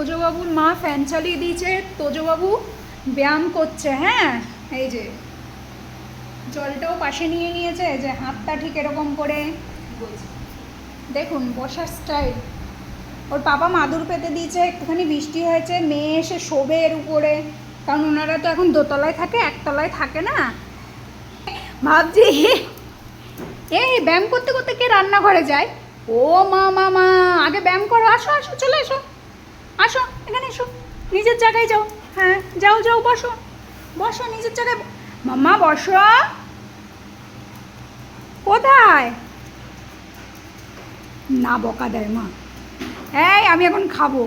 তোজবাবুর মা ফ্যান চালিয়ে দিয়েছে, তোজবাবু ব্যায়াম করছে। হ্যাঁ, এই যে জলটাও পাশে নিয়ে নিয়েছে, যে হাতটা ঠিক এরকম করে দেখুন বসার স্টাইল। ওর বাবা মাদুর পেতে দিয়েছে, একটুখানি বৃষ্টি হয়েছে, মেয়ে এসে শোবে এর উপরে, কারণ ওনারা তো এখন দোতলায় থাকে, একতলায় থাকে না। ভাবছি এই ব্যায়াম করতে করতে কে রান্নাঘরে যায়। ও মা মা মা, আগে ব্যায়াম করো, আসো আসো, চলে এসো, আসো এখানে এসো, নিজের জায়গায় যাও। হ্যাঁ যাও যাও, বসো বসো নিজের জায়গায়। মাম্মা বসো। কোথায় না বকা দেয় মা। এই আমি এখন খাবো,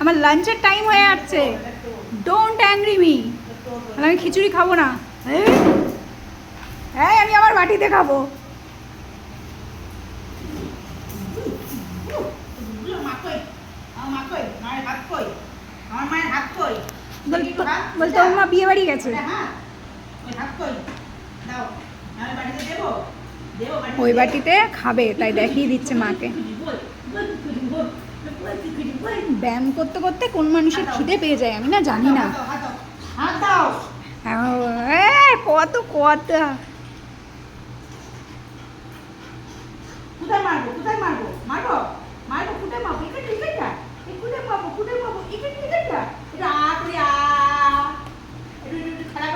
আমার লাঞ্চের টাইম হয়ে যাচ্ছে, ডোন্ট অ্যাংরি মি। আমি খিচুড়ি খাবো না, এই আমি আমার বাটিতে খাবো। বলতো ওর মা বিয়ে বাড়ি গেছে, ওই বাটিতে খাবে, তাই দেখিয়ে দিচ্ছে মাকে। ব্যায়াম করতে করতে কোন মানুষের খিদে পেয়ে যায় আমি না জানি না। কত কত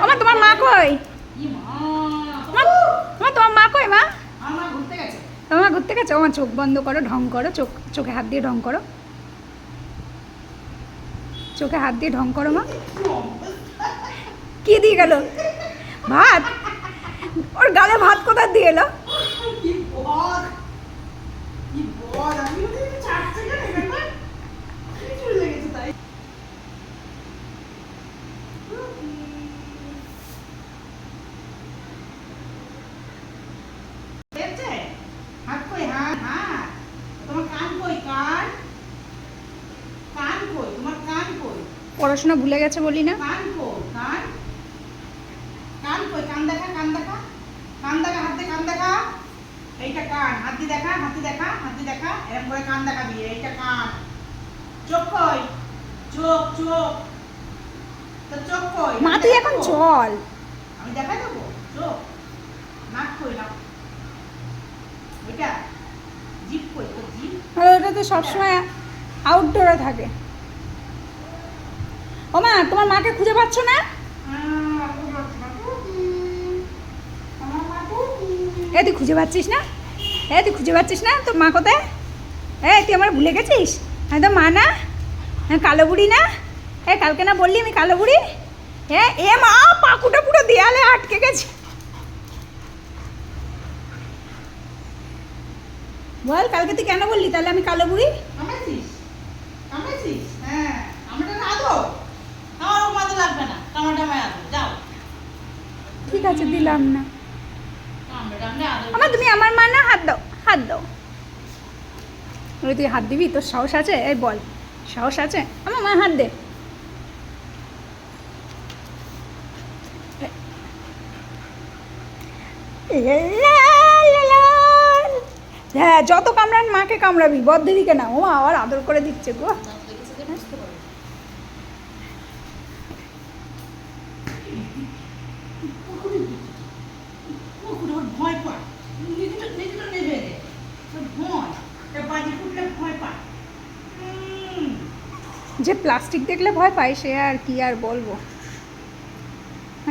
আমার, তোমার মা কই? তোমার মা কই? মা তোমার ঘুরতে গেছে। আমার চোখ বন্ধ করো, ঢং করো, চোখে হাত দিয়ে ঢং করো, চোখে হাত দিয়ে ঢং করো। মা কি দিয়ে গেল? ভাত? ওর গালে ভাত কোথা দিয়ে এলো? পড়াশোনা ভুলে গেছে বলি না। এইটা কান, হাতি দেখা, হাতি দেখা, হাতি দেখা, এরকম করে কান দেখাবি, এইটা কান। চোখ কই? চোখ চোখ, তো চোখ কই? মা তুই এখন চল, আমি দেখাই দেবো চোখ। নাক কই? নাক ওইটা। জিভ কই? তো জিভ। আর ওটা তো সবসময় আউটডোরে থাকে। ও মা, তোমার মাকে খুঁজে পাচ্ছ না? তুই খুঁজে পাচ্ছিস না? তুই খুঁজে পাচ্ছিস না তোর মা কোথায়? তুই আমার ভুলে গেছিস? আমি তো মা না, কালো বুড়ি না? কালকে না বললি আমি কালো বুড়ি? এ মা, পাকুটা পুরো দেয়ালে আটকে গেছে। বল, কালকে তুই কেন বললি তাহলে আমি কালো বুড়ি? কামড়েছিস? কামড়েছিস? হ্যাঁ, কামড়টা না দো। আমার মাথা লাগবে না, কামড়টা মায়া দো, যাও। ঠিক আছে, দিলাম না। কামড়টা না দো। আমার, তুমি আমার মা না? হাত দাও, হাত দাও। তুই হাত দিবি? তোর সাহস আছে? এই বল, সাহস আছে? আমার মা হাত দে। হ্যাঁ, যত কামড়ান মাকে কামড়াবি, বদ্ধদিকে না। ও মা আবার আদর করে দিচ্ছে গো। ভয় পায়, নিজেটা নেবে রে, ভয়, বাজি ফুটলে ভয় পায়। যে প্লাস্টিক দেখলে ভয় পায় সে আর কি আর বলবো।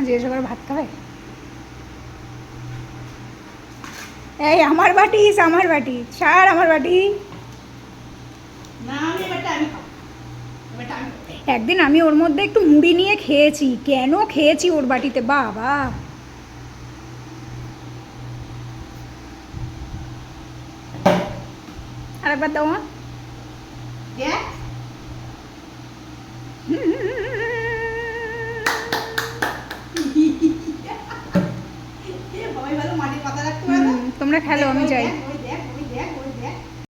যে এসে করে ভাত খাবে। এই আমার বাটি, আমার বাটি ছাড়, আমার বাটি। না, আমি এবারটা আমি খাবো, এবারটা আমি। একদিন আমি ওর মধ্যে একটু মুড়ি নিয়ে খেয়েছি, কেন খেয়েছি ওর বাটিতে, বাবা। আরেকবার দাও মা। তোমরা খেলো, আমি যাই।